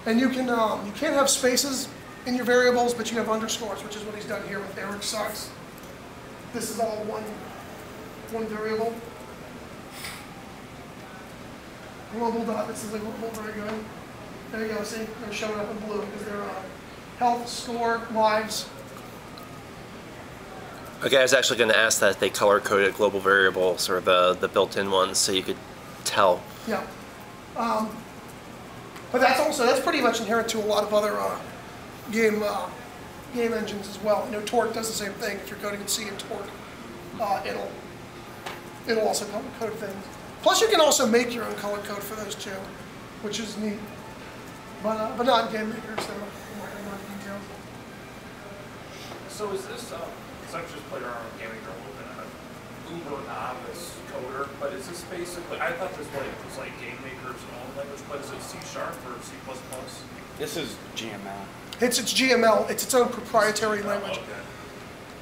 And you can't have spaces in your variables, but you have underscores, which is what he's done here with Eric Sucks. This is all one variable. Global dot, this is a global, very good. There you go, see, they're showing up in blue because they're health, score, lives. Okay, I was actually going to ask that they color-coded global variables, or the built-in ones, so you could tell. Yeah. But that's pretty much inherent to a lot of other game engines as well. You know, Torque does the same thing. If you're coding in C and Torque, it'll also color code things. Plus, you can also make your own color code for those too, which is neat. But not in Game Maker, so I'm not going into details. So is this? I've just played around with Game Maker a little bit. I'm an uber novice coder, but is this basically? I thought this was like Game Maker's own language, but is it C# or C++? This is GML. It's GML. It's its own proprietary language. Okay.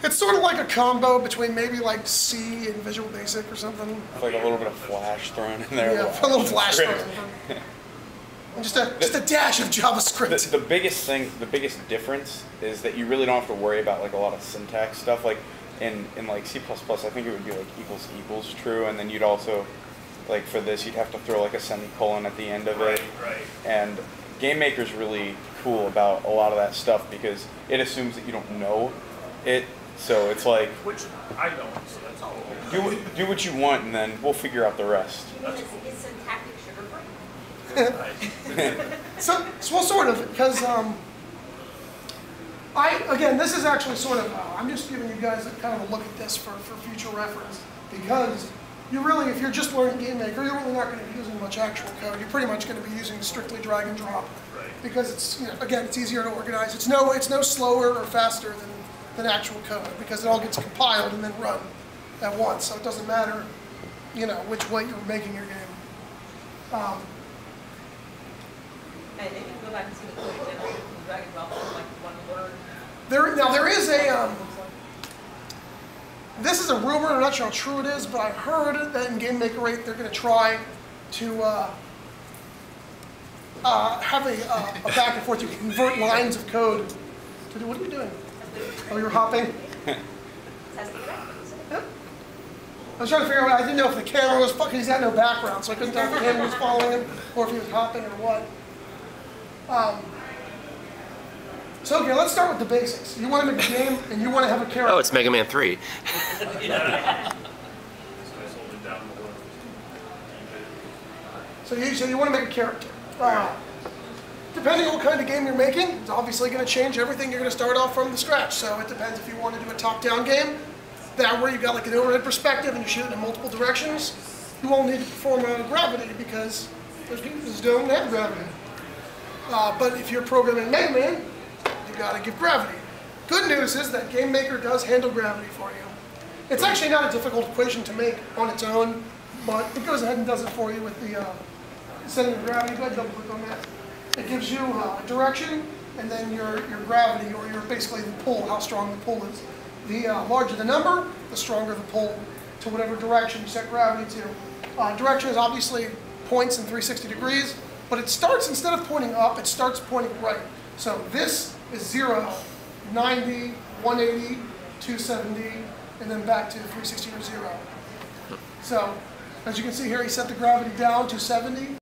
It's sort of like a combo between maybe like C and Visual Basic or something. It's like a little bit of Flash thrown in there. Yeah, a little Flash thrown in. And just a dash of JavaScript. The biggest thing, the biggest difference is that you really don't have to worry about like a lot of syntax stuff. Like in like C++, I think it would be like equals equals true, and then you'd also, like for this, you'd have to throw like a semicolon at the end of it. Right. And Game Maker's really cool about a lot of that stuff because it assumes that you don't know it. So it's like, which I don't, so that's all. Do what you want, and then we'll figure out the rest. Is syntactic sugar-free? So, well, sort of, because again, this is actually sort of, I'm just giving you guys kind of a look at this for future reference, because you really, if you're just learning Game Maker, you're really not going to be using much actual code. You're pretty much going to be using strictly drag and drop, because it's, you know, again, it's easier to organize. It's no slower or faster than actual code, because it all gets compiled and then run at once, so it doesn't matter, you know, which way you're making your game. And if you go back and see the code generated from the drag and drop, it's like one word. There is a, this is a rumor, I'm not sure how true it is, but I heard that in Game Maker 8 they're going to try to have a back and forth. You can convert lines of code to do, what are you doing? Oh, you're hopping? Yeah. I was trying to figure out, I didn't know if the camera was fucking, he's got no background, so I couldn't tell if the camera was following him or if he was hopping or what. So okay, let's start with the basics. You want to make a game and you want to have a character. Oh, it's Mega Man 3. So you want to make a character. Depending on what kind of game you're making, it's obviously going to change everything. You're going to start off from the scratch. So it depends if you want to do a top-down game, that where you've got like an overhead perspective and you're shooting in multiple directions. You won't need to perform gravity because those games don't have gravity. But if you're programming Mega Man, you got to give gravity. Good news is that Game Maker does handle gravity for you. It's actually not a difficult equation to make on its own, but it goes ahead and does it for you with the setting of gravity. Go ahead and double click on that. It gives you a direction and then your gravity, or your basically the pull, how strong the pull is. The larger the number, the stronger the pull to whatever direction you set gravity to. Direction is obviously points in 360 degrees, but it starts, instead of pointing up, it starts pointing right. So this is 0, 90, 180, 270, and then back to 360 or 0. So as you can see here, he set the gravity down to 70.